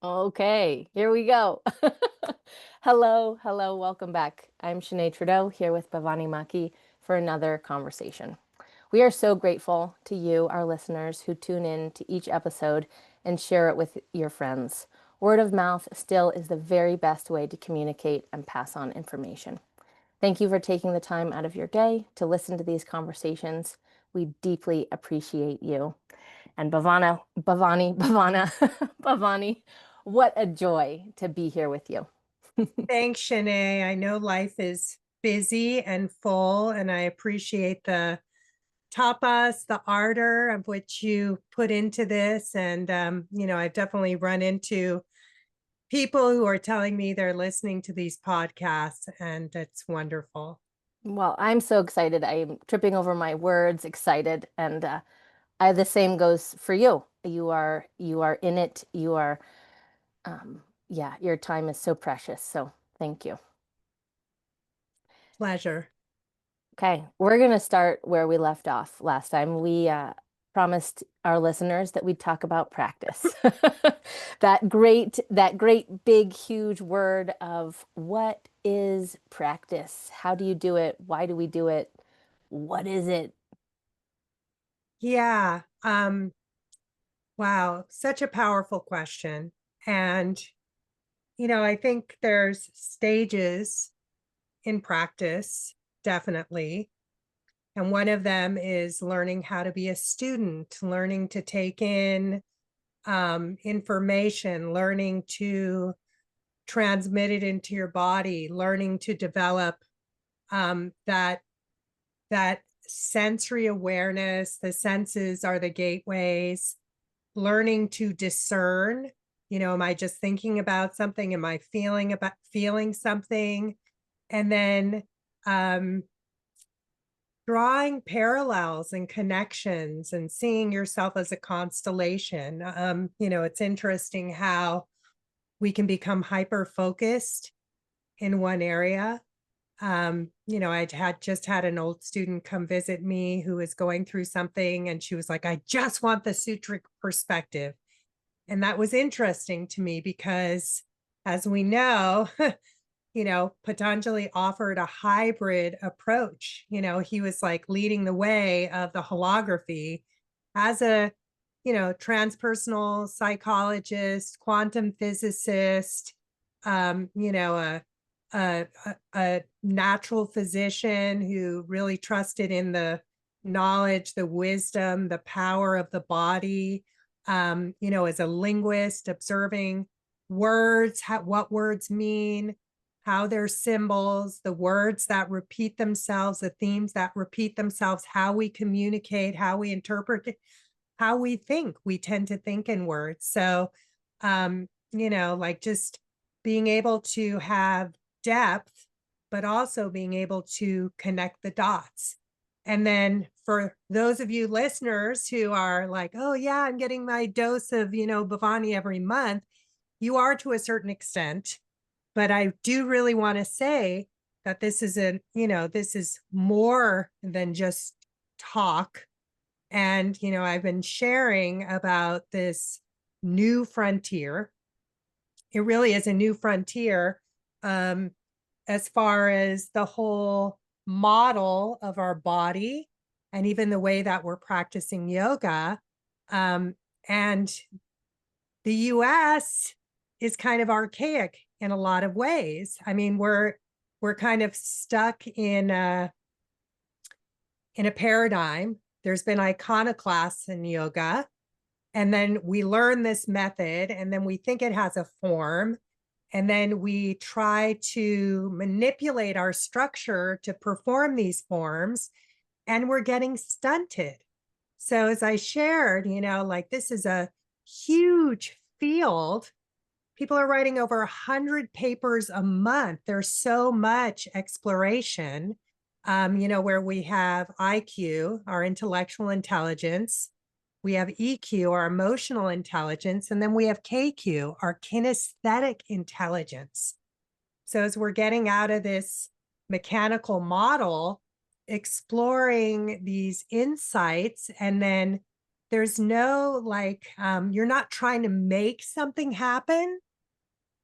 Okay, here we go. Hello, hello, welcome back. I'm Shanae Trudeau here with Bhavani Maki for another conversation. We are so grateful to you, our listeners, who tune in to each episode and share it with your friends. Word of mouth still is the very best way to communicate and pass on information. Thank you for taking the time out of your day to listen to these conversations. We deeply appreciate you. And Bhavana, Bhavani, what a joy to be here with you. Thanks, Shanae. I know life is busy and full, and I appreciate the tapas, the ardor of which you put into this. And, I've definitely run into people who are telling me they're listening to these podcasts, and it's wonderful. Well, I'm so excited. I am tripping over my words, excited, and the same goes for you. You are in it. Yeah, your time is so precious. So thank you. Pleasure. Okay, we're gonna start where we left off last time. We promised our listeners that we'd talk about practice. That great, big, huge word of what is practice? How do you do it? Why do we do it? What is it? Yeah. Wow. Such a powerful question. And, I think there's stages in practice, definitely. And one of them is learning how to be a student, learning to take in information, learning to transmit it into your body, learning to develop that sensory awareness. The senses are the gateways. Learning to discern. Am I just thinking about something? Am I feeling something? And then um, drawing parallels and connections and seeing yourself as a constellation. It's interesting how we can become hyper focused in one area. I'd had an old student come visit me who was going through something, and she was like, I just want the sutric perspective. And that was interesting to me because, as we know, Patanjali offered a hybrid approach. He was like leading the way of the holography as a, transpersonal psychologist, quantum physicist, um, you know, a, a natural physician who really trusted in the knowledge, the wisdom, the power of the body, as a linguist, observing words, what words mean, how they're symbols, the words that repeat themselves, the themes that repeat themselves, how we communicate, how we interpret it, how we think. We tend to think in words. So, like just being able to have depth, but also being able to connect the dots. And then for those of you listeners who are like, oh, yeah, I'm getting my dose of, Bhavani every month, you are to a certain extent. But I do really want to say that this is more than just talk. And, I've been sharing about this new frontier. It really is a new frontier um, as far as the whole model of our body and even the way that we're practicing yoga. And the US is kind of archaic in a lot of ways. I mean, we're kind of stuck in a paradigm. There's been iconoclasts in yoga, and then we learn this method, and then we think it has a form, and then we try to manipulate our structure to perform these forms, and we're getting stunted. So, as I shared, like this is a huge field. People are writing over 100 papers a month. There's so much exploration, where we have IQ, our intellectual intelligence, we have EQ, our emotional intelligence, and then we have KQ, our kinesthetic intelligence. So, as we're getting out of this mechanical model, exploring these insights and then There's no like, you're not trying to make something happen,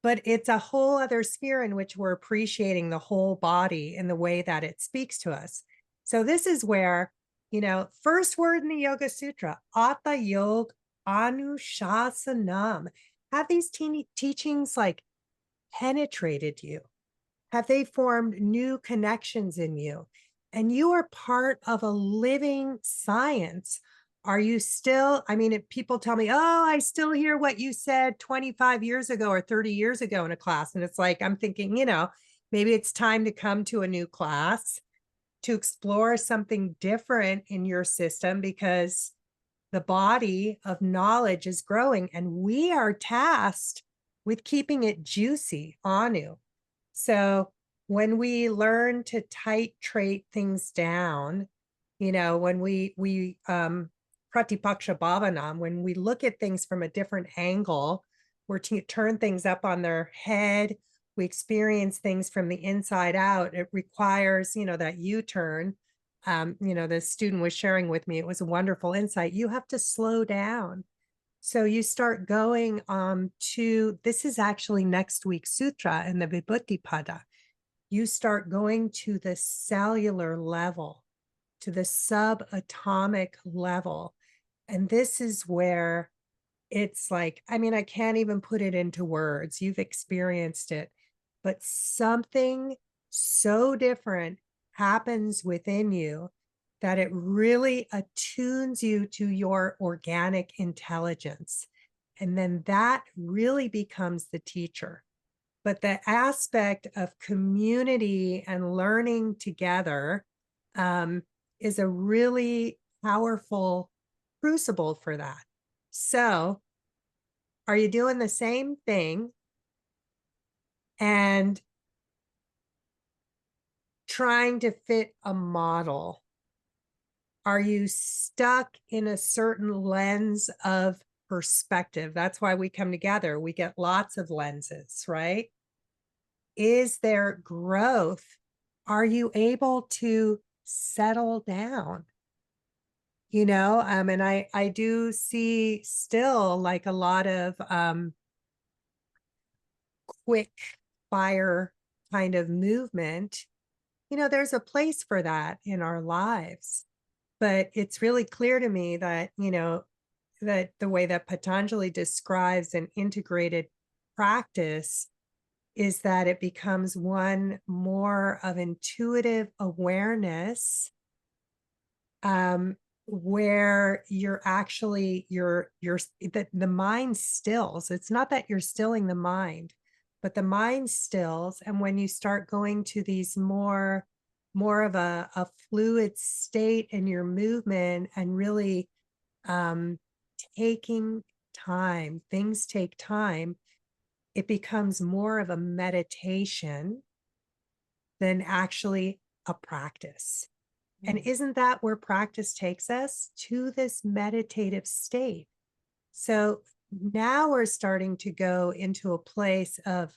but it's a whole other sphere in which we're appreciating the whole body in the way that it speaks to us. So this is where, first word in the Yoga Sutra, Atha Yog Anushasanam. Have these teeny teachings like penetrated you? Have they formed new connections in you? And you are part of a living science. Are you still, I mean, if people tell me, oh, I still hear what you said 25 years ago or 30 years ago in a class. And it's like, I'm thinking, maybe it's time to come to a new class to explore something different in your system because the body of knowledge is growing and we are tasked with keeping it juicy, Anu. So when we learn to titrate things down, when we pratipaksha bhavanam, when we look at things from a different angle, we're to turn things up on their head, we experience things from the inside out. It requires, that U-turn. The student was sharing with me, it was a wonderful insight. You have to slow down. So you start going to, this is actually next week's sutra in the Vibhuti Pada. You start going to the cellular level, to the subatomic level. And this is where it's like, I mean, I can't even put it into words. You've experienced it, but something so different happens within you that it really attunes you to your organic intelligence. And then that really becomes the teacher. But the aspect of community and learning together is a really powerful crucible for that. So, are you doing the same thing and trying to fit a model? Are you stuck in a certain lens of perspective? That's why we come together. We get lots of lenses, right? Is there growth? Are you able to settle down? And I do see still like a lot of quick fire kind of movement. There's a place for that in our lives. But it's really clear to me that, that the way that Patanjali describes an integrated practice is that it becomes one more of intuitive awareness, where you're actually the mind stills. It's not that you're stilling the mind, but the mind stills. And when you start going to these more of a fluid state in your movement and really taking time, things take time, it becomes more of a meditation than actually a practice. And isn't that where practice takes us? To this meditative state. So now we're starting to go into a place of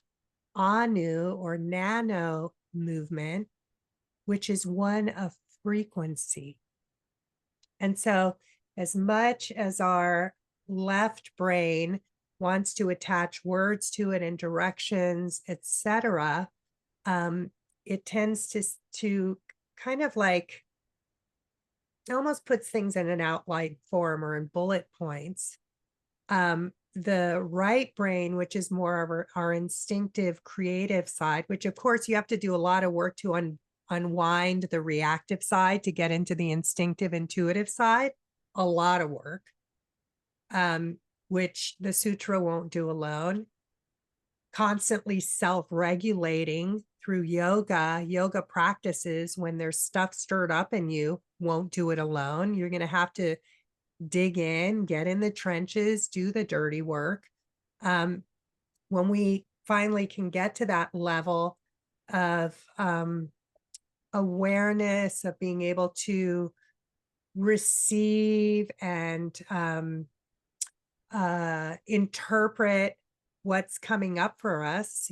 Anu or nano movement, which is one of frequency. And so as much as our left brain wants to attach words to it and directions, etc., it tends to kind of like almost puts things in an outline form or in bullet points. The right brain, which is more of our instinctive, creative side, which of course you have to do a lot of work to unwind the reactive side to get into the instinctive, intuitive side, a lot of work, which the sutra won't do alone. Constantly self-regulating through yoga practices, when there's stuff stirred up in you, won't do it alone. You're going to have to dig in, get in the trenches, do the dirty work. When we finally can get to that level of awareness, of being able to receive and interpret what's coming up for us,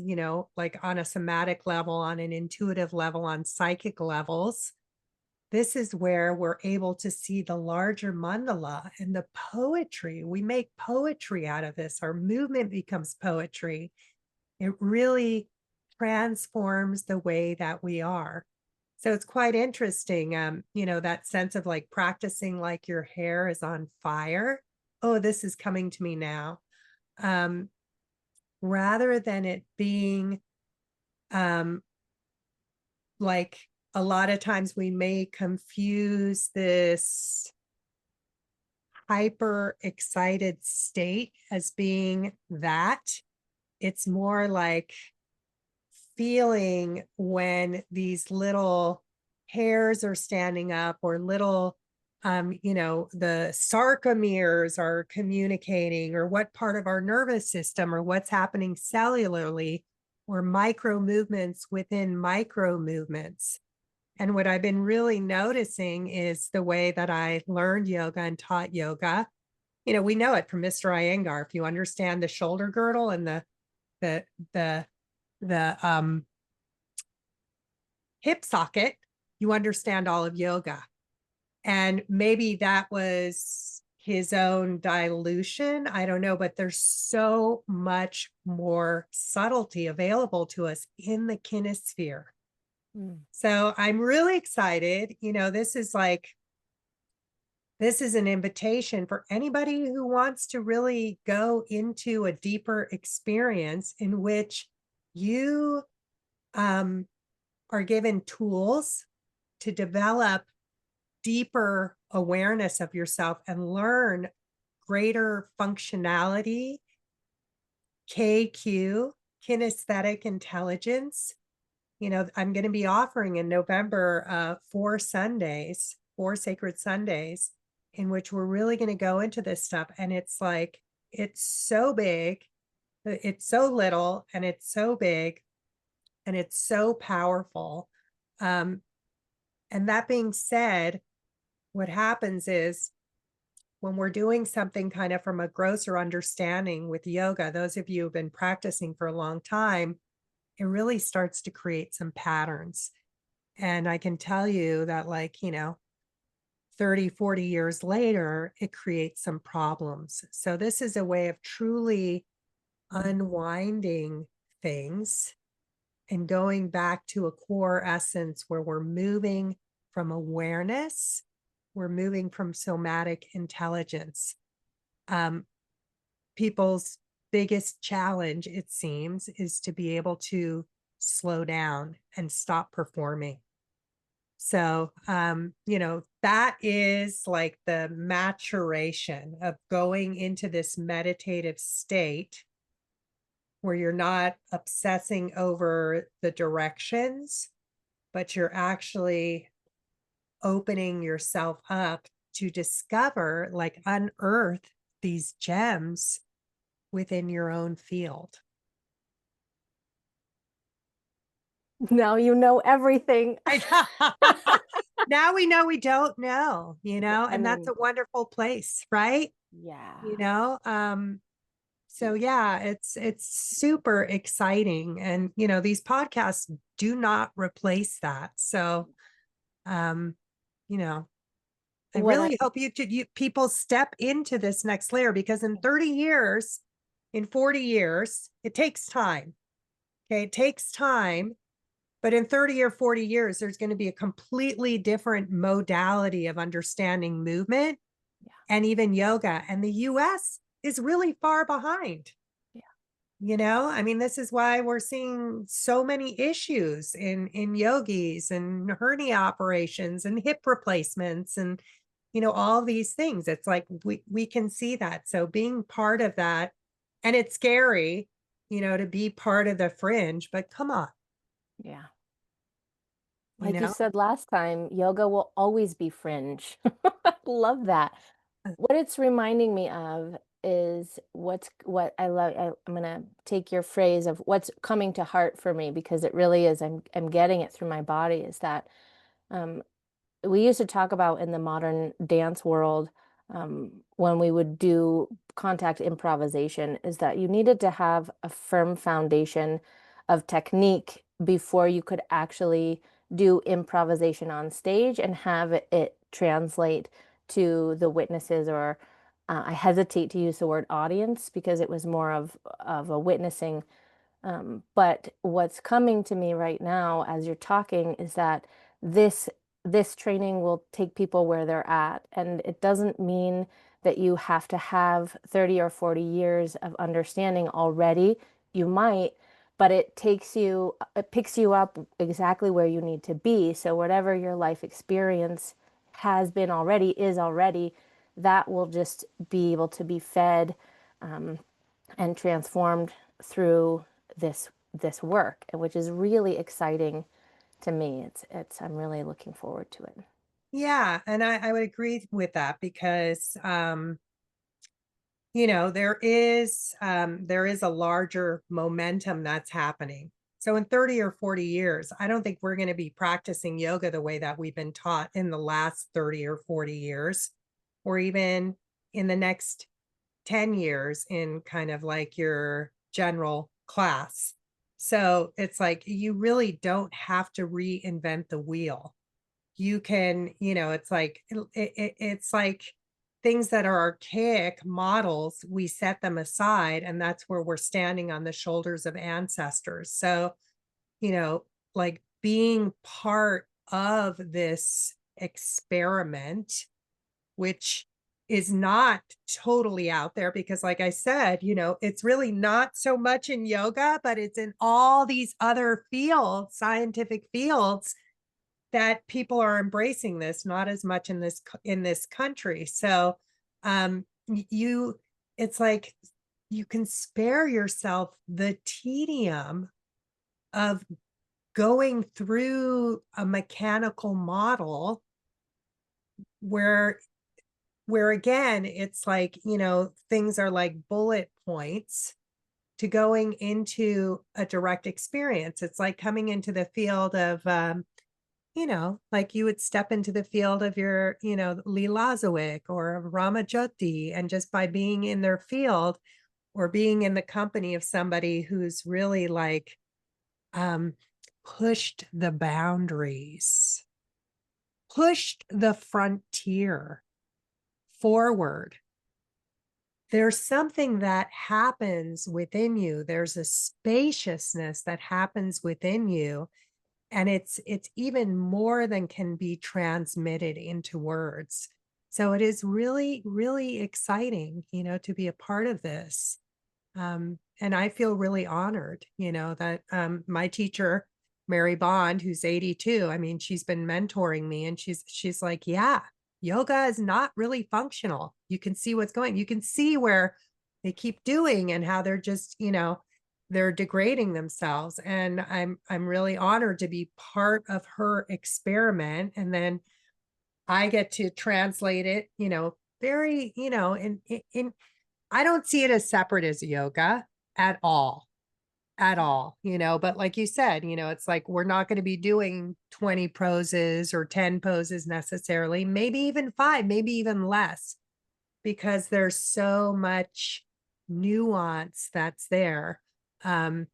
like on a somatic level, on an intuitive level, on psychic levels, this is where we're able to see the larger mandala and the poetry. We make poetry out of this. Our movement becomes poetry. It really transforms the way that we are. So it's quite interesting. That sense of like practicing like your hair is on fire. Oh, this is coming to me now. Um, Rather than it being um, like a lot of times we may confuse this hyper excited state as being that. It's more like feeling when these little hairs are standing up or little the sarcomeres are communicating, or what part of our nervous system, or what's happening cellularly, or micro movements within micro movements. And what I've been really noticing is the way that I learned yoga and taught yoga. We know it from Mr. Iyengar. If you understand the shoulder girdle and the the the hip socket, you understand all of yoga. And maybe that was his own dilution. I don't know, but there's so much more subtlety available to us in the kinesphere. Mm. So I'm really excited. This is an invitation for anybody who wants to really go into a deeper experience in which you um, are given tools to develop deeper awareness of yourself and learn greater functionality, KQ, kinesthetic intelligence. I'm going to be offering in November 4 Sundays, 4 sacred Sundays, in which we're really going to go into this stuff. And it's like, it's so big, it's so little, and it's so big, and it's so powerful. And that being said, what happens is when we're doing something kind of from a grosser understanding with yoga, those of you who've been practicing for a long time, it really starts to create some patterns. And I can tell you that, 30, 40 years later, it creates some problems. So this is a way of truly unwinding things and going back to a core essence where we're moving from awareness, we're moving from somatic intelligence. People's biggest challenge, it seems, is to be able to slow down and stop performing. So, that is like the maturation of going into this meditative state where you're not obsessing over the directions, but you're actually opening yourself up to discover, like unearth these gems within your own field. Now you know everything. Now we know we don't know, I and that's mean, a wonderful place, right? yeah. You know, so yeah, it's super exciting. And these podcasts do not replace that. So um, you know, I What I really hope you people step into this next layer, because in 30 years, in 40 years, it takes time. Okay, it takes time. But in 30 or 40 years, there's going to be a completely different modality of understanding movement Yeah. and even yoga. And the US is really far behind. Yeah. I mean, this is why we're seeing so many issues in yogis and hernia operations and hip replacements and all these things. It's like we can see that. So being part of that, and it's scary, to be part of the fringe, but come on, Yeah. you Like you know. said last time, yoga will always be fringe. I love that. What it's reminding me of is what I love. I'm gonna take your phrase of what's coming to heart for me, because it really is. I'm getting it through my body. Is that um, we used to talk about in the modern dance world, when we would do contact improvisation, is that you needed to have a firm foundation of technique before you could actually do improvisation on stage and have it translate to the witnesses, or I hesitate to use the word audience because it was more of a witnessing. But what's coming to me right now as you're talking is that this this training will take people where they're at. And it doesn't mean that you have to have 30 or 40 years of understanding already. You might, but it picks you up exactly where you need to be. So whatever your life experience has been already, is already, that will just be able to be fed and transformed through this work, which is really exciting to me. It's I'm really looking forward to it. Yeah, and I would agree with that because there is a larger momentum that's happening. So in 30 or 40 years, I don't think we're going to be practicing yoga the way that we've been taught in the last 30 or 40 years, or even in the next 10 years in kind of like your general class. So it's like you really don't have to reinvent the wheel. You can, it's like things that are archaic models, we set them aside, and that's where we're standing on the shoulders of ancestors. So, you know, like being part of this experiment, which is not totally out there because like I said, it's really not so much in yoga, but it's in all these other fields, scientific fields, that people are embracing this, not as much in this country. So you it's like you can spare yourself the tedium of going through a mechanical model where again it's like, things are like bullet points to going into a direct experience. It's like coming into the field of like you would step into the field of your, Lilazoic or Ramajoti, and just by being in their field or being in the company of somebody who's really like um, pushed the boundaries, pushed the frontier forward. There's something that happens within you. There's a spaciousness that happens within you, and it's even more than can be transmitted into words. So it is really really exciting, to be a part of this. And I feel really honored, that my teacher Mary Bond, who's 82, I mean, she's been mentoring me, and she's like, yeah, yoga is not really functional. You can see what's going, you can see where they keep doing and how they're just, they're degrading themselves. And I'm really honored to be part of her experiment. And then I get to translate it, very, in I don't see it as separate as yoga at all, at all, but like you said, it's like we're not going to be doing 20 poses or 10 poses necessarily, maybe even 5, maybe even less, because there's so much nuance that's there. Um,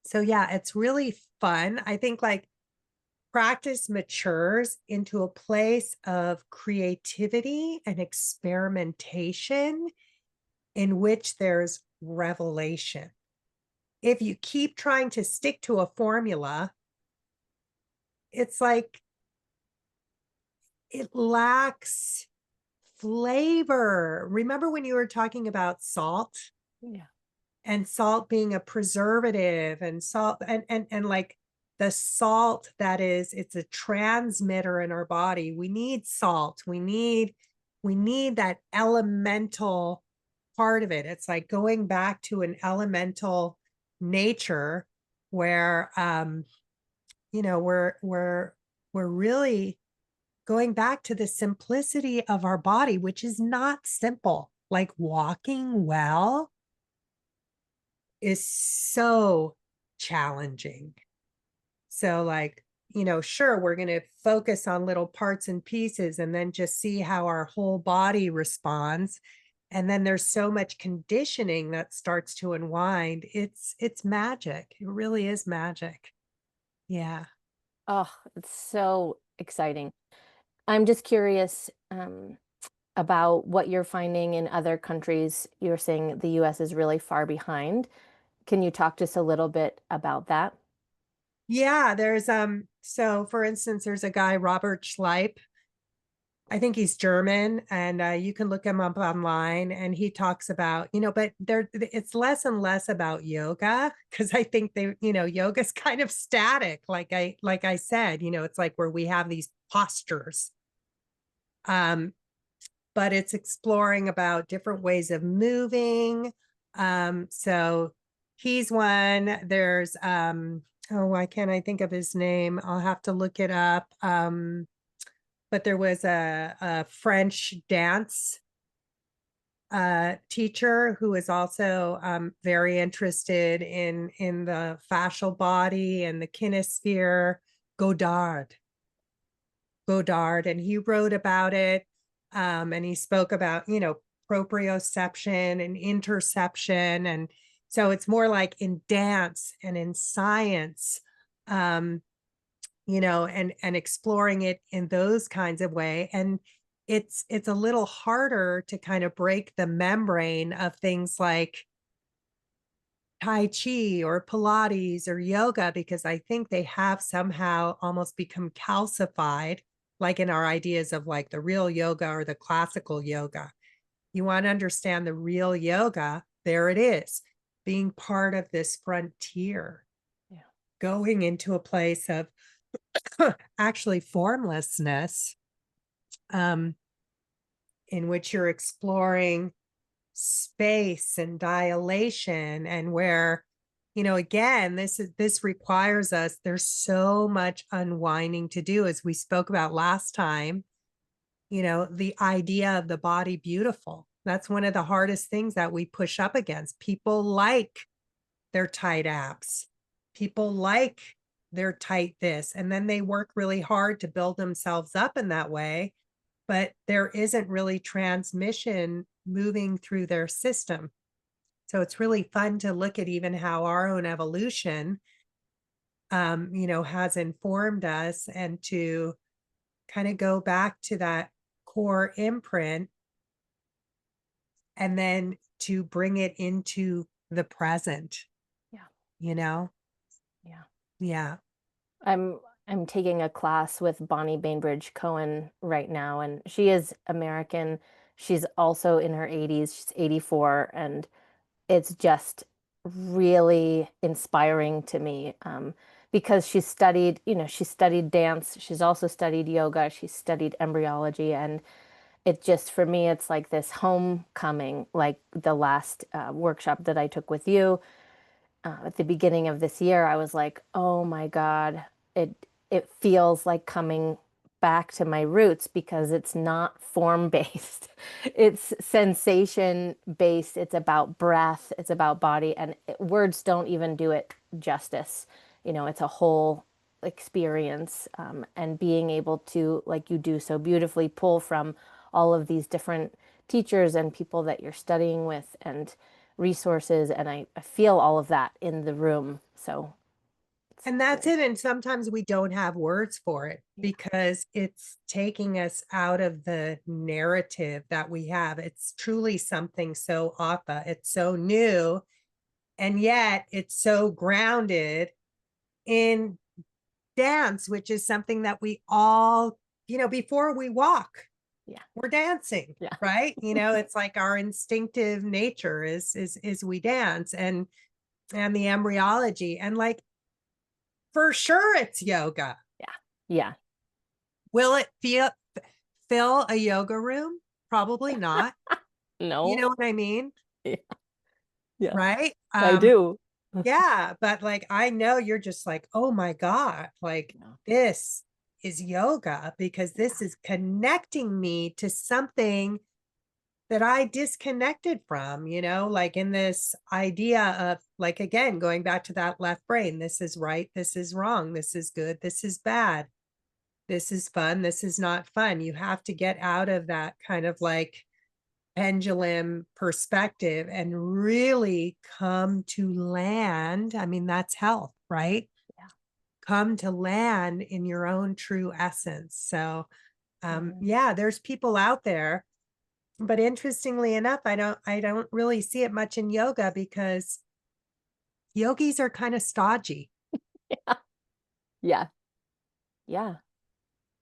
so yeah, it's really fun. I think like practice matures into a place of creativity and experimentation in which there's revelation. If you keep trying to stick to a formula, it's like it lacks flavor. Remember when you were talking about salt? Yeah. And salt being a preservative, and salt and like the salt that is, it's a transmitter in our body. We need salt. We need that elemental part of it. It's like going back to an elemental nature where we're really going back to the simplicity of our body, which is not simple. Like walking well is so challenging. So like, sure, we're going to focus on little parts and pieces and then just see how our whole body responds. And then there's so much conditioning that starts to unwind. It's magic. It really is magic. Yeah. Oh, it's so exciting. I'm just curious about what you're finding in other countries. You're saying the US is really far behind. Can you talk to us a little bit about that? Yeah, there's so for instance, there's a guy, Robert Schleip. I think he's German, and you can look him up online. And he talks about, but there it's less and less about yoga because I think yoga's kind of static. Like I said, it's like where we have these postures. Um, but it's exploring about different ways of moving. So he's one. There's oh, why can't I think of his name? I'll have to look it up. But there was a French dance teacher who is also very interested in the fascial body and the kinesphere, Godard. Godard, and he wrote about it. And he spoke about, proprioception and interception. And so it's more like in dance and in science, and exploring it in those kinds of way. And it's a little harder to kind of break the membrane of things like Tai Chi or Pilates or yoga, because I think they have somehow almost become calcified, like in our ideas of like the real yoga or the classical yoga. You want to understand the real yoga, there it is, being part of this frontier, Yeah. going into a place of actually formlessness, um, in which you're exploring space and dilation, and where again, this requires us, there's so much unwinding to do, as we spoke about last time. The idea of the body beautiful, that's one of the hardest things that we push up against. People like their tight abs, people like their tight this, and then they work really hard to build themselves up in that way, but there isn't really transmission moving through their system. So it's really fun to look at even how our own evolution, has informed us, and to kind of go back to that core imprint, and then to bring it into the present, Yeah. you know? Yeah. Yeah. I'm I'm taking a class with Bonnie Bainbridge Cohen right now, and she is American. She's also in her 80s. She's 84, and it's just really inspiring to me because she studied dance. She's also studied yoga. She's studied embryology, and it just for me, it's like this homecoming, like the last workshop that I took with you at the beginning of this year, I was like, oh my God, it feels like coming back to my roots because it's not form based. It's sensation based. It's about breath, it's about body, and words don't even do it justice. It's a whole experience, and being able to, like you do so beautifully, pull from all of these different teachers and people that you're studying with and resources, and I feel all of that in the room. So it's And that's very, it. And sometimes we don't have words for it yeah, because it's taking us out of the narrative that we have. It's truly something so Atha. It's so new, and yet it's so grounded in dance, which is something that we all, before we walk, yeah, we're dancing, yeah, right? It's like our instinctive nature is we dance, and the embryology, and like for sure it's yoga. yeah, yeah. Will it fill a yoga room? Probably not. You No, know what I mean? yeah, yeah, Right? I do. Yeah, but like I know you're just like, oh my God, like Yeah, this is yoga, because yeah, this is connecting me to something that I disconnected from, like in this idea of, like, again, going back to that left brain, this is right, this is wrong, this is good, this is bad, this is fun, this is not fun. You have to get out of that kind of like pendulum perspective and really come to land. I mean, that's health, right? yeah. come to land in your own true essence. So, Yeah. yeah, there's people out there, but interestingly enough, I don't really see it much in yoga because yogis are kind of stodgy. Yeah. Yeah.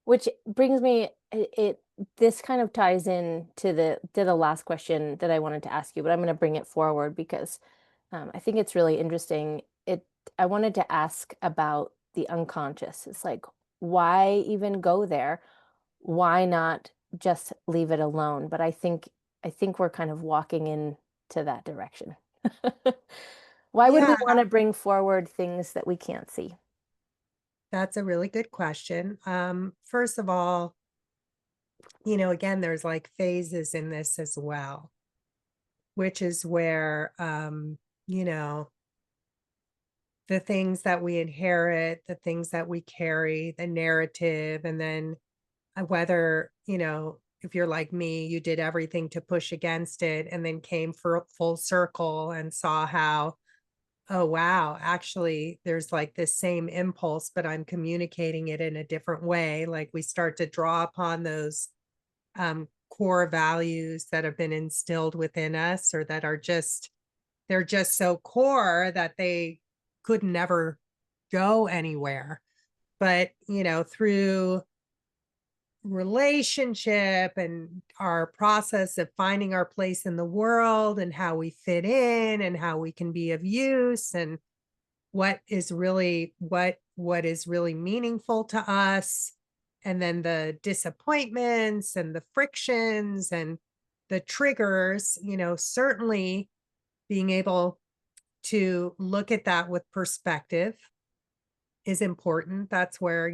Which brings me this kind of ties in to the last question that I wanted to ask you, but I'm going to bring it forward because I think it's really interesting. I wanted to ask about the unconscious. It's like, why even go there? Why not just leave it alone? But I think we're kind of walking into that direction. Why would we Yeah, want to bring forward things that we can't see? that's a really good question. First of all, again, there's like phases in this as well, which is where, you know, the things that we inherit, the things that we carry, the narrative, and then whether, if you're like me, you did everything to push against it and then came for full circle and saw how, oh, wow, actually, there's like this same impulse, but I'm communicating it in a different way. Like we start to draw upon those core values that have been instilled within us or that are just, they're just so core that they could never go anywhere. But, through relationship and our process of finding our place in the world and how we fit in and how we can be of use and what is really meaningful to us, and then the disappointments and the frictions and the triggers, certainly being able to look at that with perspective is important. That's where,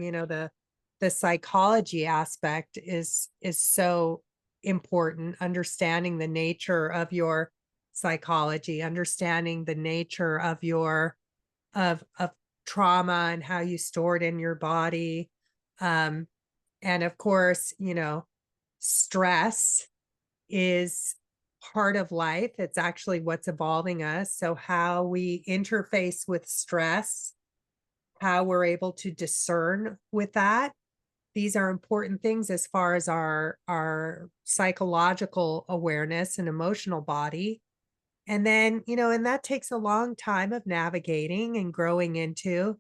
the psychology aspect is so important, understanding the nature of your psychology, understanding the nature of your of trauma and how you store it in your body. Um, and of course, stress is part of life. It's actually what's evolving us. So how we interface with stress, how we're able to discern with that. These are important things as far as our psychological awareness and emotional body. And then, and that takes a long time of navigating and growing into.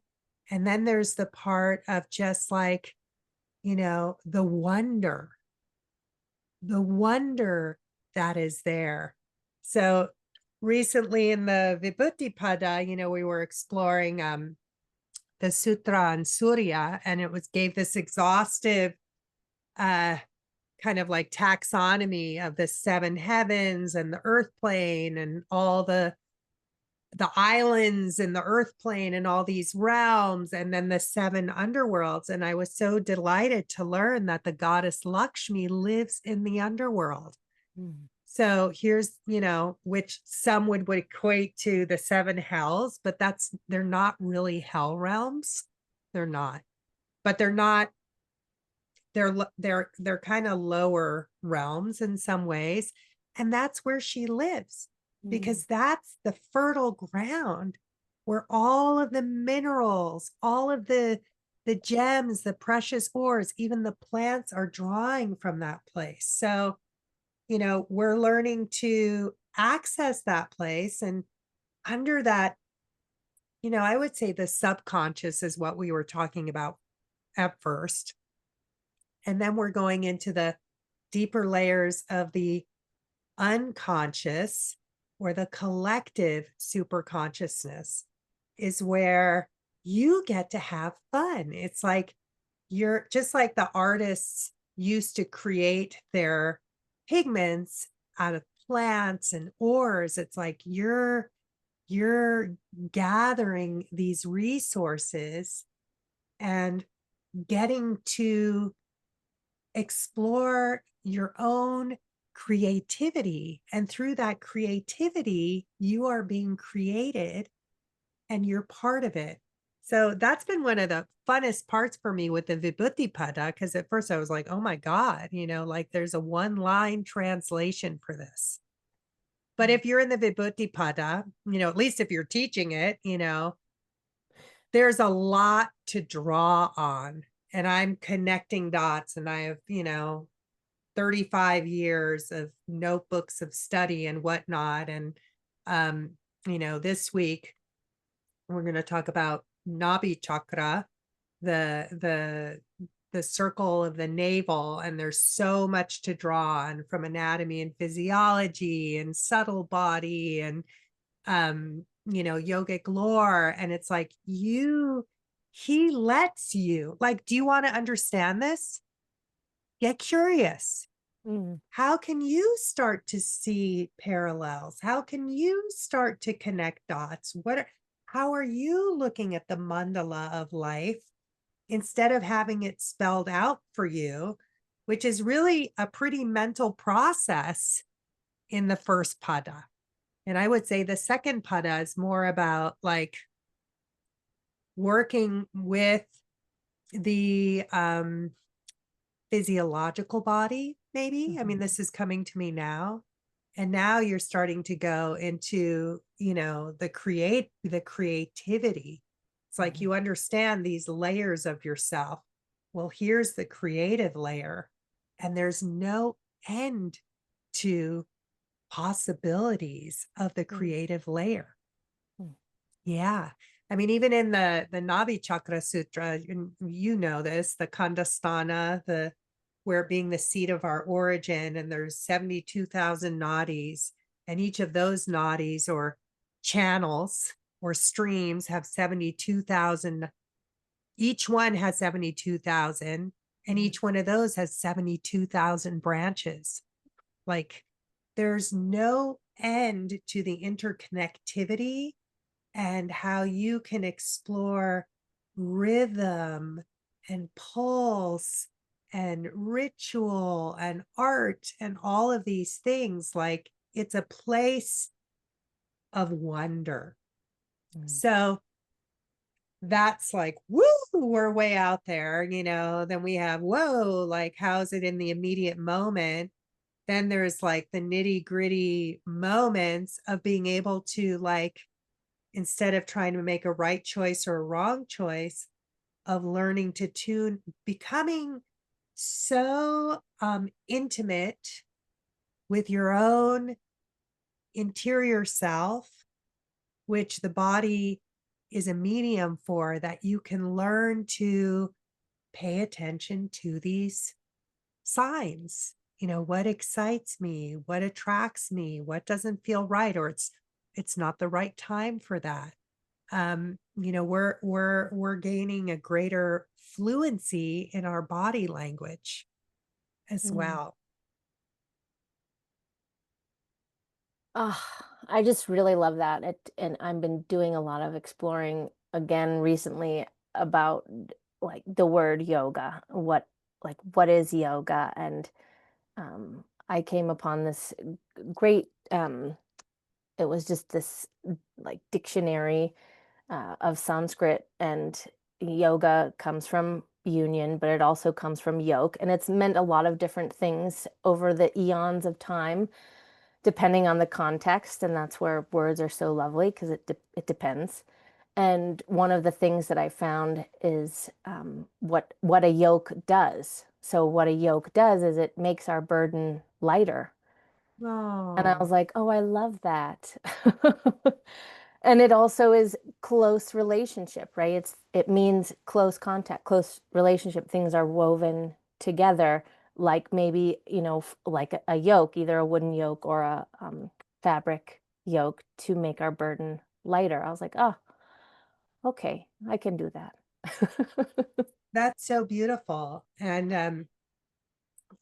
And then there's the part of just like, the wonder that is there. So recently in the Vibhuti we were exploring the sutra on Surya, and it was gave this exhaustive uh kind of like taxonomy of the seven heavens and the earth plane and all the islands and the earth plane and all these realms and then the seven underworlds. And I was so delighted to learn that the goddess Lakshmi lives in the underworld. Mm. So here's, which some would equate to the seven hells, but they're not really hell realms. They're not, but they're kind of lower realms in some ways. And that's where she lives Mm. because that's the fertile ground where all of the minerals, all of the gems, the precious ores, even the plants are drawing from that place. So, we're learning to access that place, and under that, I would say the subconscious is what we were talking about at first. And then we're going into the deeper layers of the unconscious or the collective superconsciousness is where you get to have fun. It's like you're just like the artists used to create their pigments out of plants and ores. It's like you're gathering these resources and getting to explore your own creativity. And through that creativity, you are being created and you're part of it. So that's been one of the funnest parts for me with the Vibhuti Pada, because at first I was like, oh my God, like there's a one line translation for this. But Mm. if you're in the Vibhuti Pada, at least if you're teaching it, there's a lot to draw on, and I'm connecting dots, and I have, 35 years of notebooks of study and whatnot. And, this week we're going to talk about Nabi chakra, the the circle of the navel, and there's so much to draw on from anatomy and physiology and subtle body and yogic lore. And it's like, he lets you, like, do you want to understand this? Get curious. Mm, How can you start to see parallels? How can you start to connect dots? How are you looking at the mandala of life instead of having it spelled out for you, which is really a pretty mental process in the first pada? And I would say the second pada is more about like working with the physiological body, maybe. I mean, mhm, this is coming to me now. And now you're starting to go into, the creativity. It's like mhm, you understand these layers of yourself. Well, here's the creative layer, and there's no end to possibilities of the mm, creative layer. mm, Yeah. I mean, even in the Navi Chakra Sutra, and you know this, the Kandasthana, the where being the seat of our origin, and there's 72,000 nadis, and each of those nadis or channels or streams have 72,000. Each one has 72,000, and mm, each one of those has 72,000 branches. Like, there's no end to the interconnectivity and how you can explore rhythm and pulse and ritual and art and all of these things. Like, it's a place of wonder. mm, So that's like, woo, we're way out there, then we have, whoa, like, how's it in the immediate moment? Then there's like the nitty gritty moments of being able to, like, instead of trying to make a right choice or a wrong choice, of learning to tune, becoming so intimate with your own interior self, which the body is a medium for, that you can learn to pay attention to these signs. What excites me, what attracts me, what doesn't feel right, or it's not the right time for that. We're gaining a greater fluency in our body language as mm. well. Ah, I just really love that. And I've been doing a lot of exploring again recently about like the word yoga. What is yoga? And I came upon this great it was just this like dictionary of Sanskrit, and yoga comes from union, but it also comes from yoke, and it's meant a lot of different things over the eons of time, depending on the context, and that's where words are so lovely because it depends. And one of the things that I found is what a yoke does. So what a yoke does is it makes our burden lighter. And I Oh, was like, oh, I love that. And it also is close relationship, right? It means close contact, close relationship. Things are woven together, like maybe, like a yoke, either a wooden yoke or a fabric yoke to make our burden lighter. I was like, oh, okay, I can do that. that's so beautiful. And,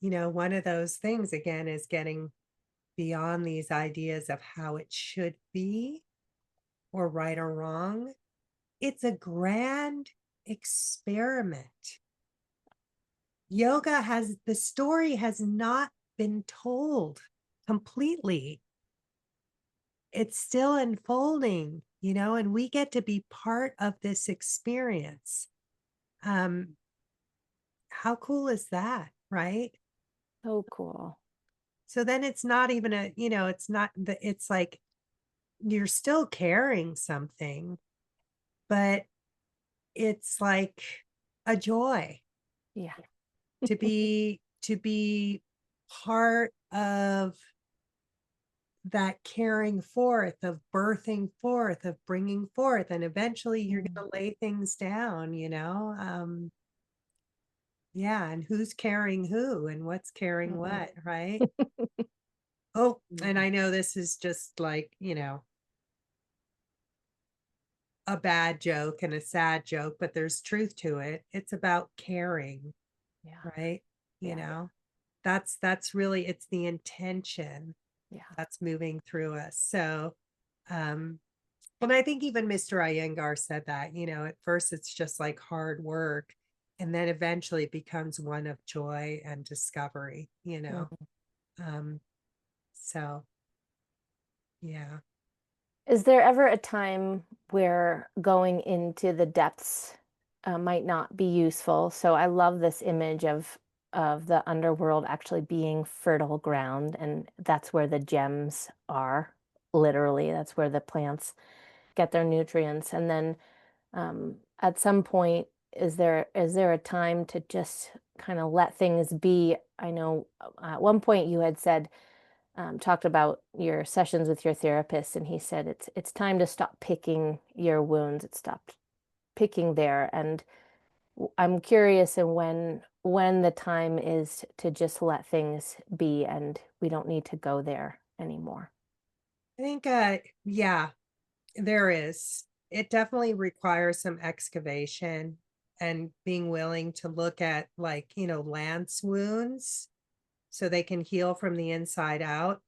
one of those things again is getting beyond these ideas of how it should be or right or wrong. It's a grand experiment. The story has not been told completely. It's still unfolding, and we get to be part of this experience. Um, how cool is that, right? So cool. So then it's not even it's not it's like you're still carrying something, but it's like a joy Yeah. to be part of that carrying forth, of birthing forth, of bringing forth, and eventually you're Mm. going to lay things down, yeah, and who's carrying who and what's carrying Mm. what, right? Oh, and Yeah. I know this is just like, a bad joke and a sad joke, but there's truth to it. It's about caring, Yeah. right? You Yeah. know, that's really, it's the intention Yeah. that's moving through us. So, um, and I think even Mr. Iyengar said that, at first it's just like hard work, and then eventually it becomes one of joy and discovery. Mm. Um, so yeah. Is there ever a time where going into the depths might not be useful? So I love this image of the underworld actually being fertile ground, and that's where the gems are. Literally, that's where the plants get their nutrients. And then at some point, is there a time to just kind of let things be? I know at one point you had said talked about your sessions with your therapist, and he said it's time to stop picking your wounds. It stopped picking there, and I'm curious and when the time is to just let things be, and we don't need to go there anymore. I think, yeah, there is. It definitely requires some excavation and being willing to look at, like, lance wounds so they can heal from the inside out.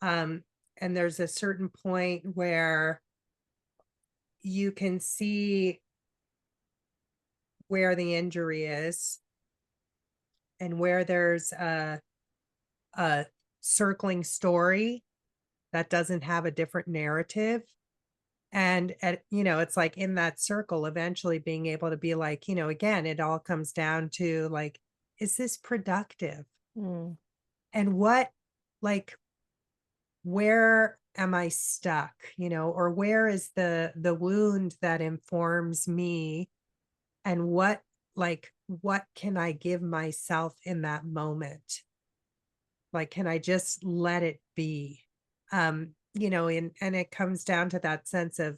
Um, and there's a certain point where you can see where the injury is and where there's a circling story that doesn't have a different narrative. And it's like in that circle, eventually being able to be like, again, it all comes down to like, is this productive? Mm. And what, like, where am I stuck? Or where is the wound that informs me? And what can I give myself in that moment? Like, can I just let it be? And it comes down to that sense of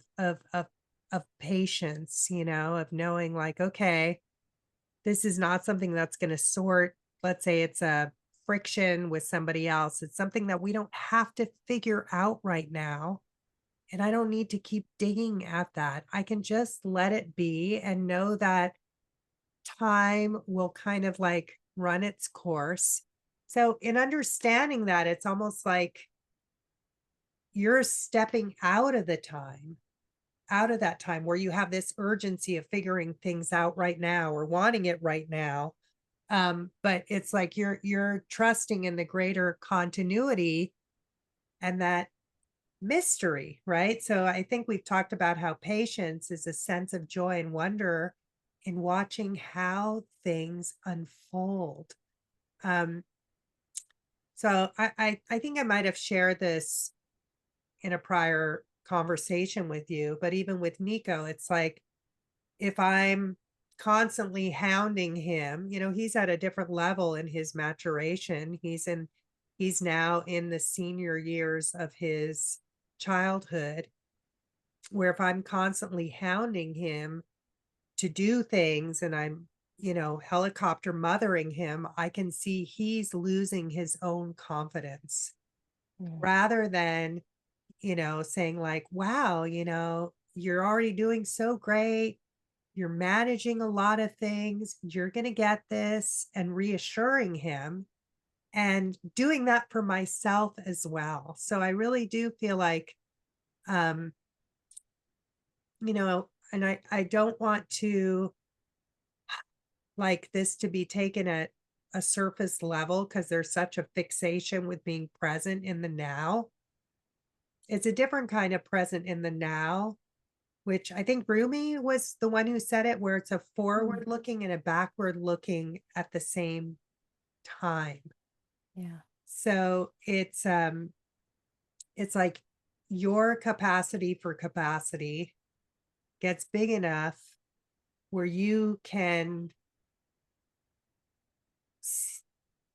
patience, of knowing like, okay, this is not something that's going to sort, let's say it's a friction with somebody else. It's something that we don't have to figure out right now. And I don't need to keep digging at that. I can just let it be and know that time will kind of like run its course. So, in understanding that, it's almost like you're stepping out of that time where you have this urgency of figuring things out right now or wanting it right now. But it's like you're trusting in the greater continuity and that mystery, right? So I think we've talked about how patience is a sense of joy and wonder in watching how things unfold. Um, so I think I might have shared this in a prior conversation with you, but even with Nico, it's like if I'm constantly hounding him, he's at a different level in his maturation. He's now in the senior years of his childhood, where if I'm constantly hounding him to do things and I'm, helicopter mothering him, I can see he's losing his own confidence Mm. rather than, saying like, wow, you're already doing so great. You're managing a lot of things. You're going to get this, and reassuring him and doing that for myself as well. So I really do feel like, um, and I don't want to like this to be taken at a surface level because there's such a fixation with being present in the now. It's a different kind of present in the now, which I think Rumi was the one who said it, where it's a Mm. forward looking and a backward looking at the same time. Yeah. So it's like your capacity for capacity gets big enough where you can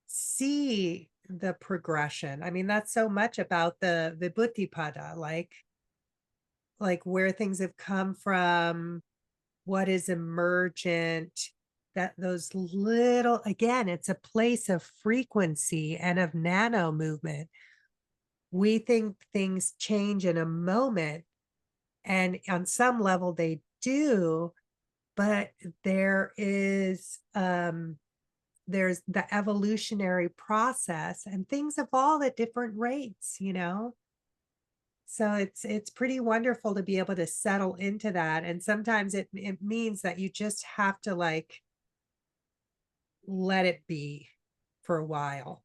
see the progression. I mean, that's so much about the Vibhuti-pada, like where things have come from, what is emergent, that those little, again, it's a place of frequency and of nano movement. We think things change in a moment, and on some level they do, but there is there's the evolutionary process, and things evolve at different rates, you know? So it's pretty wonderful to be able to settle into that, and sometimes it means that you just have to, like, let it be for a while.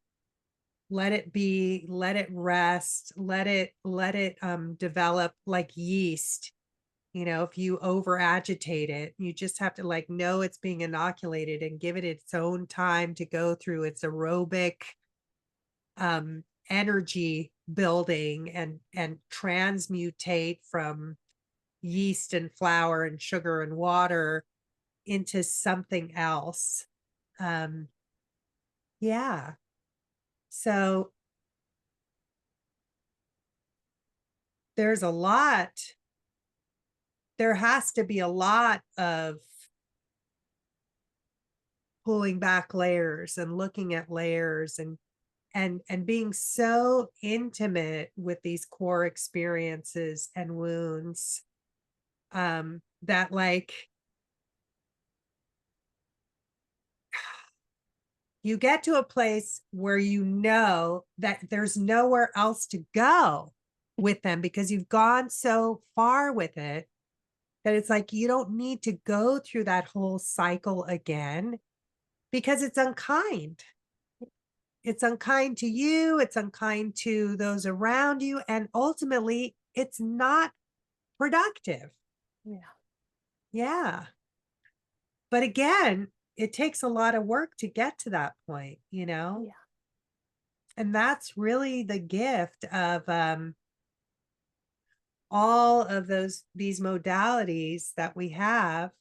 Let it be, let it rest, let it develop like yeast. You know, if you over agitate it, you just have to, like, know it's being inoculated and give it its own time to go through its aerobic energy building and transmutate from yeast and flour and sugar and water into something else. Um, yeah. So there's a lot, there has to be a lot of pulling back layers and looking at layers and being so intimate with these core experiences and wounds, that, like, you get to a place where you know that there's nowhere else to go with them because you've gone so far with it that it's like you don't need to go through that whole cycle again because it's unkind. It's unkind to you, it's unkind to those around you, and ultimately, it's not productive. Yeah. Yeah. But again, it takes a lot of work to get to that point, you know? Yeah. And that's really the gift of all of these modalities that we have.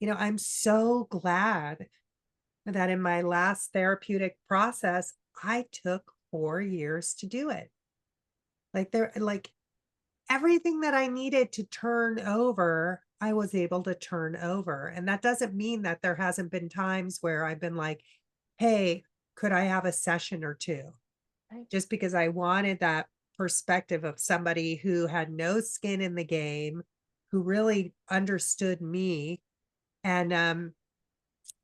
You know, I'm so glad that in my last therapeutic process, I took 4 years to do it. Like everything that I needed to turn over, I was able to turn over. And that doesn't mean that there hasn't been times where I've been like, hey, could I have a session or two? Right. Just because I wanted that perspective of somebody who had no skin in the game, who really understood me. And,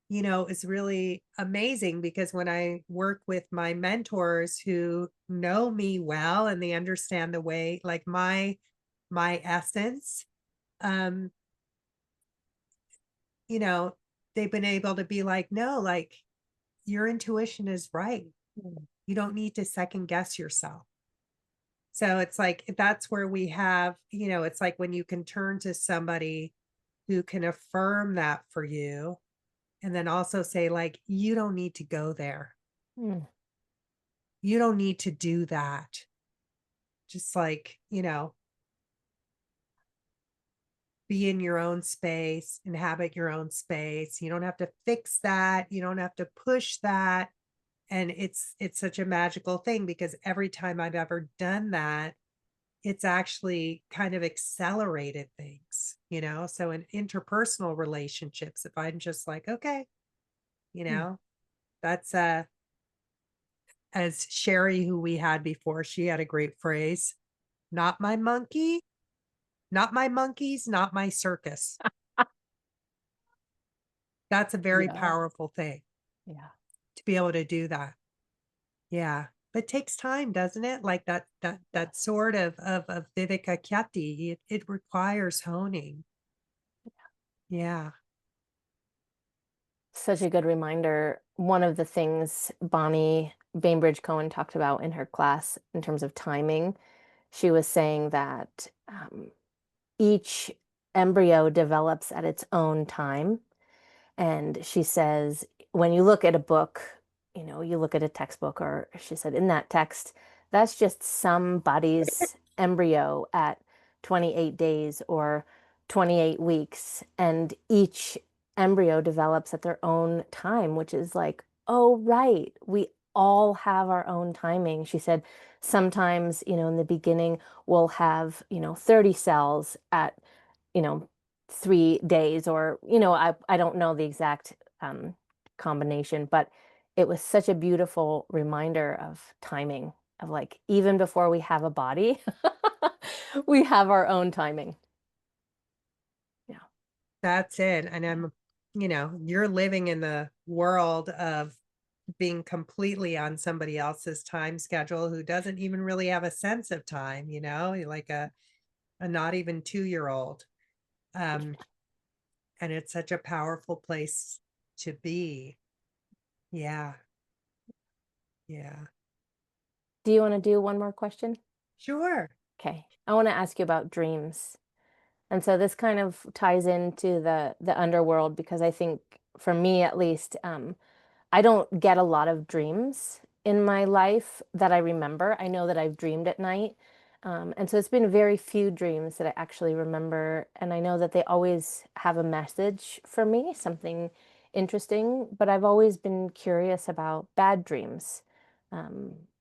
you know, it's really amazing because when I work with my mentors who know me well and they understand the way, like my essence, um, you know, they've been able to be like, no, like your intuition is right. Mm. You don't need to second guess yourself. So it's like that's where we have, you know, it's like when you can turn to somebody who can affirm that for you and then also say, like, you don't need to go there. Mm. You don't need to do that. Just like, you know, be in your own space, inhabit your own space. You don't have to fix that. You don't have to push that. And it's such a magical thing because every time I've ever done that, it's actually kind of accelerated things, you know? So in interpersonal relationships, if I'm just like, okay, you Mm. know, that's as Sherry, who we had before, she had a great phrase, not my monkey, not my monkeys, not my circus. That's a very Yeah. powerful thing Yeah. to be able to do that. Yeah. But it takes time, doesn't it? Like that Yes. sort of Viveka Kyati, it requires honing. Yeah. Such a good reminder. One of the things Bonnie Bainbridge Cohen talked about in her class in terms of timing, she was saying that each embryo develops at its own time. And she says, when you look at a book, you know, you look at a textbook, or she said, in that text, that's just somebody's embryo at 28 days or 28 weeks, and each embryo develops at their own time, which is like, oh, right, we all have our own timing. She said sometimes, in the beginning, we'll have, 30 cells at, you know, 3 days, or, I don't know the exact combination, but it was such a beautiful reminder of timing, of like, even before we have a body, we have our own timing. Yeah. That's it. And you're living in the world of being completely on somebody else's time schedule who doesn't even really have a sense of time, You're like a not even 2-year old. Um, and it's such a powerful place to be. Yeah. Yeah. Do you want to do one more question? Sure. Okay. I want to ask you about dreams. And so this kind of ties into the underworld, because I think for me at least, I don't get a lot of dreams in my life that I remember. I know that I've dreamed at night. And so it's been very few dreams that I actually remember. And I know that they always have a message for me, something interesting. But I've always been curious about bad dreams,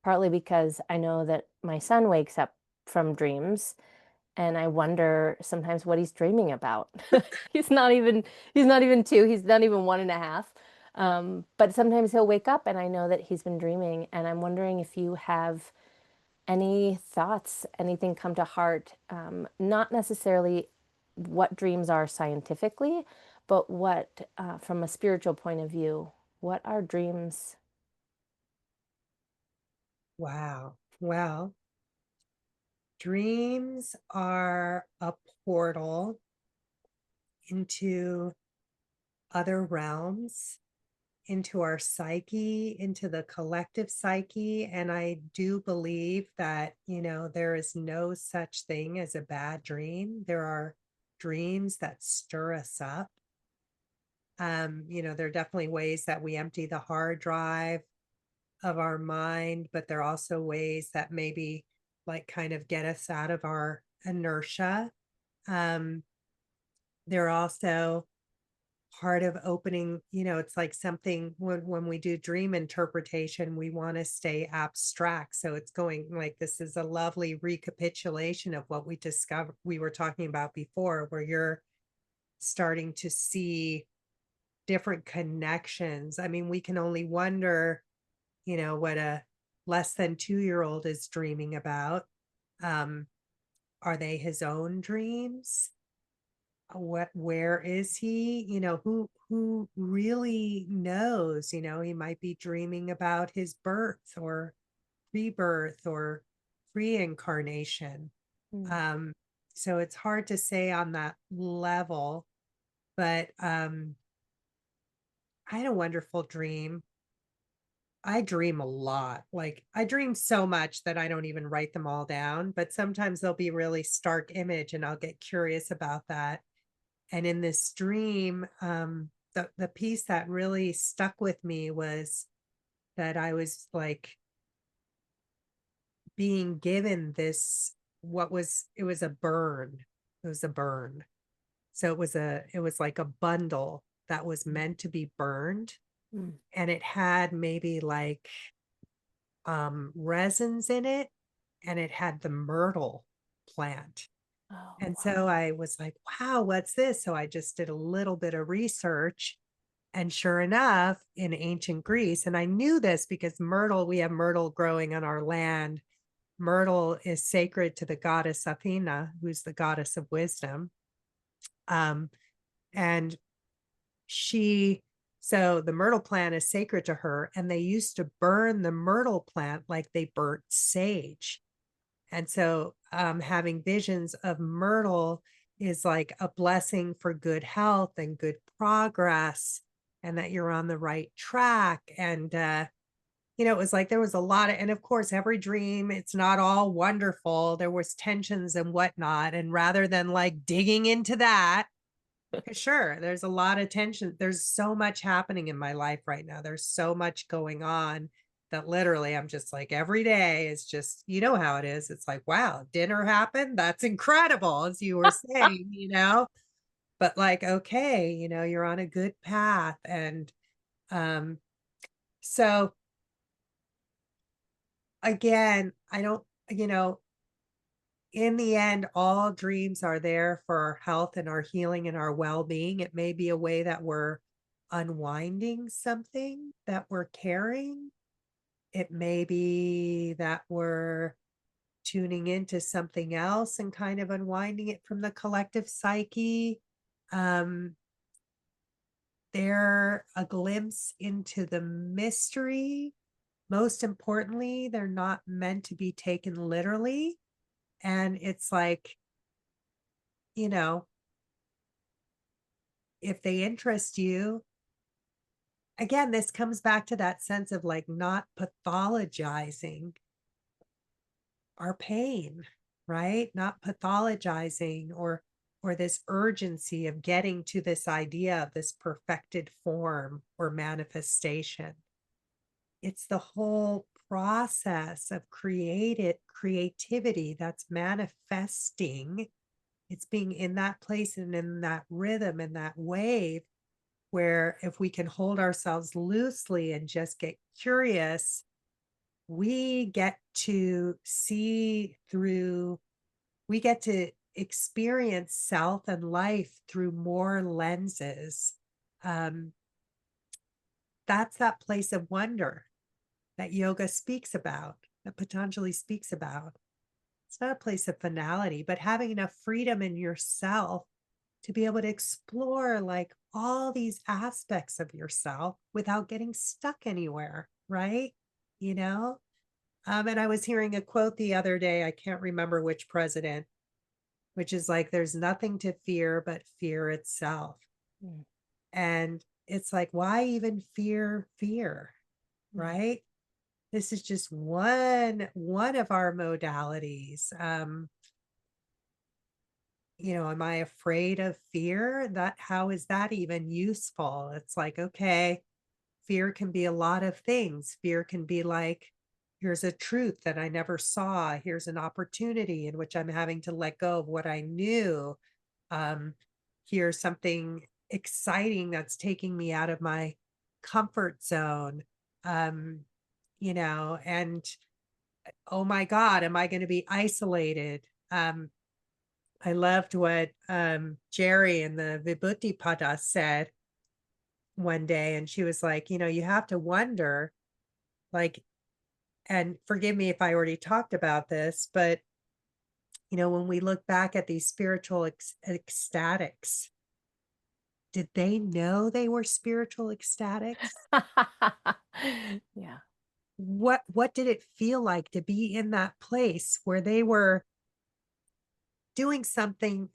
partly because I know that my son wakes up from dreams, and I wonder sometimes what he's dreaming about. He's not even he's not even two. He's not even 1.5. But sometimes he'll wake up and I know that he's been dreaming. And I'm wondering if you have any thoughts, anything come to heart, not necessarily what dreams are scientifically, but what, from a spiritual point of view, what are dreams? Wow. Well, dreams are a portal into other realms, into our psyche, into the collective psyche. And I do believe that, there is no such thing as a bad dream. There are dreams that stir us up. There are definitely ways that we empty the hard drive of our mind, but there are also ways that maybe like kind of get us out of our inertia. Um, they're also part of opening, it's like something when we do dream interpretation, we want to stay abstract. So it's going like this is a lovely recapitulation of what we were talking about before, where you're starting to see different connections. I mean, we can only wonder, what a less than 2-year old is dreaming about. Um, are they his own dreams? Where is he? Who really knows? He might be dreaming about his birth or rebirth or reincarnation. Mm. Um, so it's hard to say on that level, but I had a wonderful dream. I dream a lot. Like I dream so much that I don't even write them all down, but sometimes they'll be really stark image and I'll get curious about that. And in this dream, the piece that really stuck with me was that I was like being given this it was a burn. It was a burn. So it was like a bundle that was meant to be burned. Mm. And it had maybe like resins in it, and it had the myrtle plant. Oh, And so wow. I was like, wow, what's this? So I just did a little bit of research. And sure enough, in ancient Greece, and I knew this because myrtle, we have myrtle growing on our land. Myrtle is sacred to the goddess Athena, who's the goddess of wisdom. Um, and she, so the myrtle plant is sacred to her, and they used to burn the myrtle plant like they burnt sage. And so having visions of myrtle is like a blessing for good health and good progress, and that you're on the right track. And, it was like there was a lot of, and of course, every dream, it's not all wonderful. There was tensions and whatnot. And rather than like digging into that, because sure, there's a lot of tension. There's so much happening in my life right now. There's so much going on. that literally I'm just like every day is just, you know how it is. It's like, wow, dinner happened. That's incredible, as you were saying, but like, okay, you're on a good path. And um, so again, I don't, in the end, all dreams are there for our health and our healing and our well-being. It may be a way that we're unwinding something that we're carrying. It may be that we're tuning into something else and kind of unwinding it from the collective psyche. Um, they're a glimpse into the mystery. Most importantly, they're not meant to be taken literally. And it's like, you know, if they interest you, again, this comes back to that sense of like not pathologizing our pain, right? Not pathologizing or this urgency of getting to this idea of this perfected form or manifestation. It's the whole process of creativity that's manifesting. It's being in that place and in that rhythm and that wave where if we can hold ourselves loosely and just get curious, we get to see through, we get to experience self and life through more lenses. Um, that's that place of wonder that yoga speaks about, that Patanjali speaks about. It's not a place of finality, but having enough freedom in yourself to be able to explore like all these aspects of yourself without getting stuck anywhere, right? You know? And I was hearing a quote the other day, I can't remember which president, which is like, there's nothing to fear but fear itself. Mm, And it's like, why even fear fear, mm, right? This is just one of our modalities. Am I afraid of fear? That how is that even useful? It's like, okay, fear can be a lot of things. Fear can be like, here's a truth that I never saw. Here's an opportunity in which I'm having to let go of what I knew. Um, here's something exciting that's taking me out of my comfort zone. Um, and oh my God, am I going to be isolated? I loved what Jerry in the Vibhuti Pada said one day. And she was like, you have to wonder, like, and forgive me if I already talked about this, but, when we look back at these spiritual ecstatics, did they know they were spiritual ecstatics? yeah. What did it feel like to be in that place where they were doing something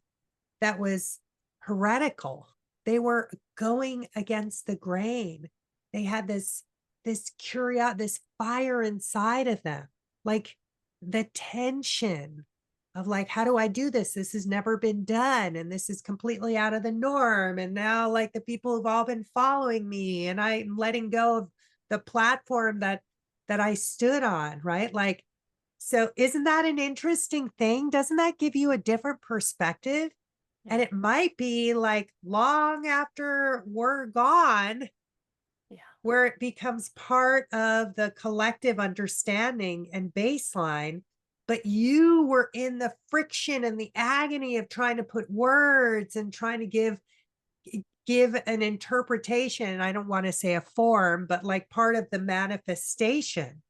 that was heretical? They were going against the grain. They had this curiosity, this fire inside of them, like the tension of like, how do I do this? This has never been done, and this is completely out of the norm. And now, like the people have all been following me, and I'm letting go of the platform that I stood on, right? Like, so isn't that an interesting thing? Doesn't that give you a different perspective? And Yeah. it might be like long after we're gone, Yeah. where it becomes part of the collective understanding and baseline. But you were in the friction and the agony of trying to put words and trying to give an interpretation. I don't want to say a form, but like part of the manifestation.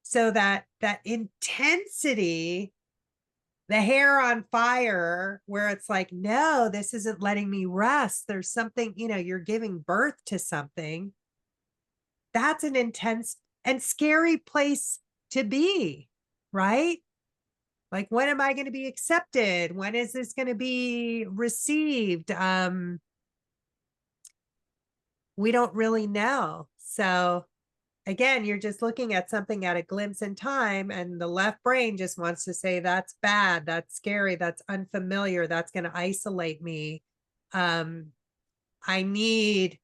So that intensity, the hair on fire, where it's like, no, this isn't letting me rest. There's something, you're giving birth to something. That's an intense and scary place to be, right? Like, when am I going to be accepted? When is this going to be received? We don't really know. So again, you're just looking at something at a glimpse in time, and the left brain just wants to say, that's bad, that's scary, that's unfamiliar, that's going to isolate me. I need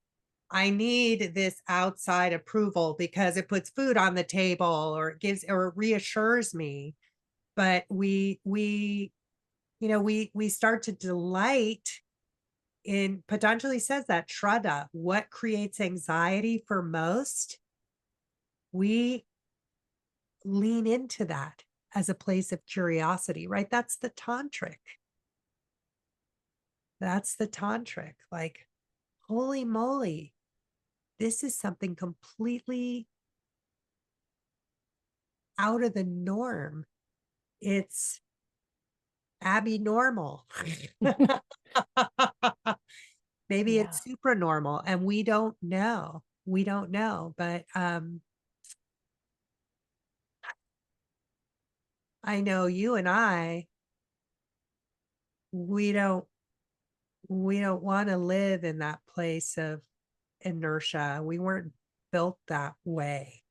I need this outside approval because it puts food on the table or it gives or it reassures me. But we start to delight in Patanjali says that Shraddha, what creates anxiety for most, we lean into that as a place of curiosity, right? That's the tantric. That's the tantric. Like, holy moly, this is something completely out of the norm. It's abnormal. Maybe Yeah. it's supranormal and we don't know. We don't know, but I know you and we don't we don't want to live in that place of inertia. We weren't built that way,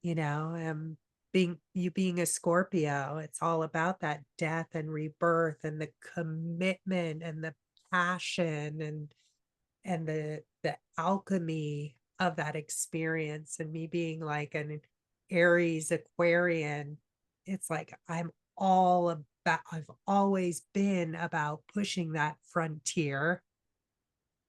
you know. Being a Scorpio, it's all about that death and rebirth and the commitment and the passion and the alchemy of that experience. And me being like an Aries Aquarian, it's like I've always been about pushing that frontier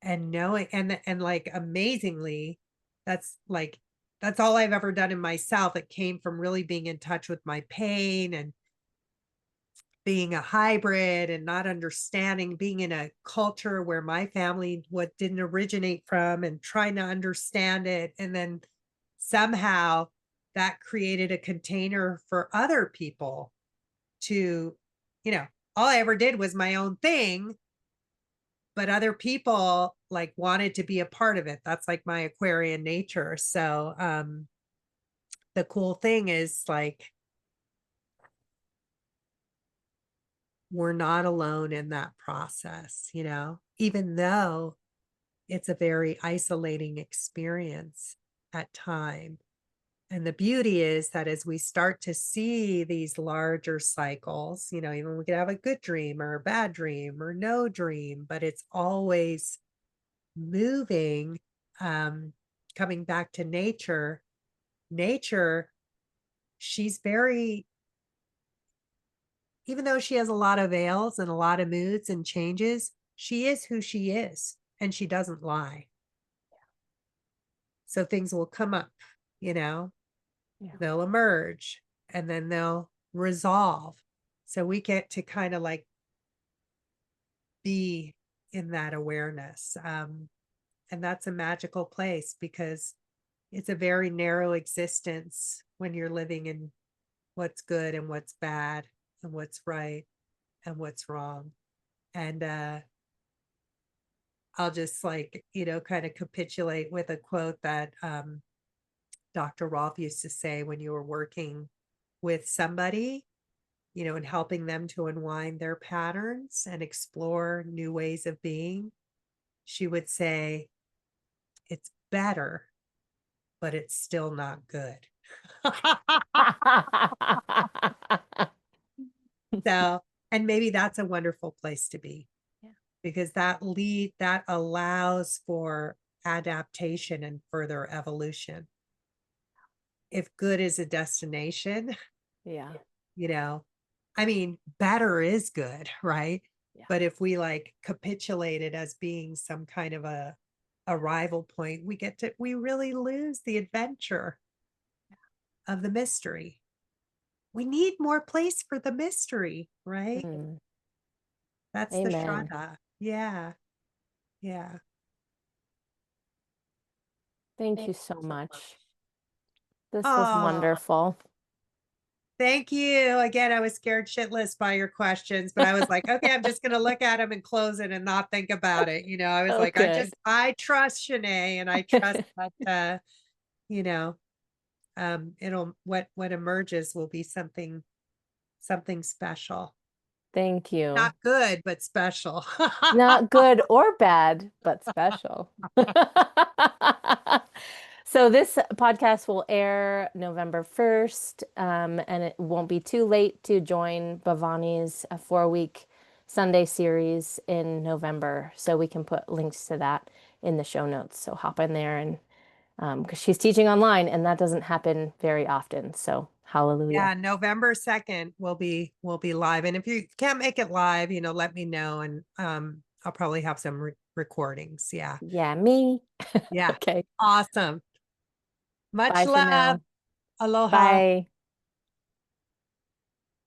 and knowing and like amazingly, that's like that's all I've ever done in myself. It came from really being in touch with my pain and being a hybrid and not understanding, being in a culture where my family what didn't originate from and trying to understand it. And then somehow that created a container for other people to, you know, all I ever did was my own thing, but other people like wanted to be a part of it. That's like my Aquarian nature. So the cool thing is like we're not alone in that process, you know, even though it's a very isolating experience at time. And the beauty is that as we start to see these larger cycles, you know, even we could have a good dream or a bad dream or no dream, but it's always moving, um, coming back to nature. Nature, she's very, even though she has a lot of veils and a lot of moods and changes, she is who she is and she doesn't lie. So things will come up, you know, Yeah. they'll emerge and then they'll resolve. So we get to kind of like be in that awareness. And that's a magical place because it's a very narrow existence when you're living in what's good and what's bad and what's right and what's wrong. And I'll just like, you know, kind of capitulate with a quote that Dr. Rolf used to say when you were working with somebody, you know, and helping them to unwind their patterns and explore new ways of being. She would say, it's better, but it's still not good. So, and maybe that's a wonderful place to be Yeah. because that allows for adaptation and further evolution. If good is a destination, Yeah. you know, I mean, better is good, right? Yeah. But if we like capitulate it as being some kind of a arrival point, we really lose the adventure of the mystery. We need more place for the mystery, right? Mm. That's the Amen. Shraddha. Yeah. Yeah. Thank you so much. This was Oh, wonderful. thank you. Again, I was scared shitless by your questions, but I was like, okay, I'm just going to look at them and close it and not think about it. You know, I was Oh, like, good. I trust Shanae and I trust that, you know, what emerges will be something special. Thank you. Not good, but special. Not good or bad, but special. So this podcast will air November 1st, and it won't be too late to join Bhavani's 4-week Sunday series in November. So we can put links to that in the show notes. So hop in there and because she's teaching online and that doesn't happen very often. So hallelujah. Yeah, November 2nd will be live. And if you can't make it live, let me know and I'll probably have some recordings. Yeah. Yeah, me. Yeah. Okay. Awesome. Much Bye for love. now. Aloha. Bye.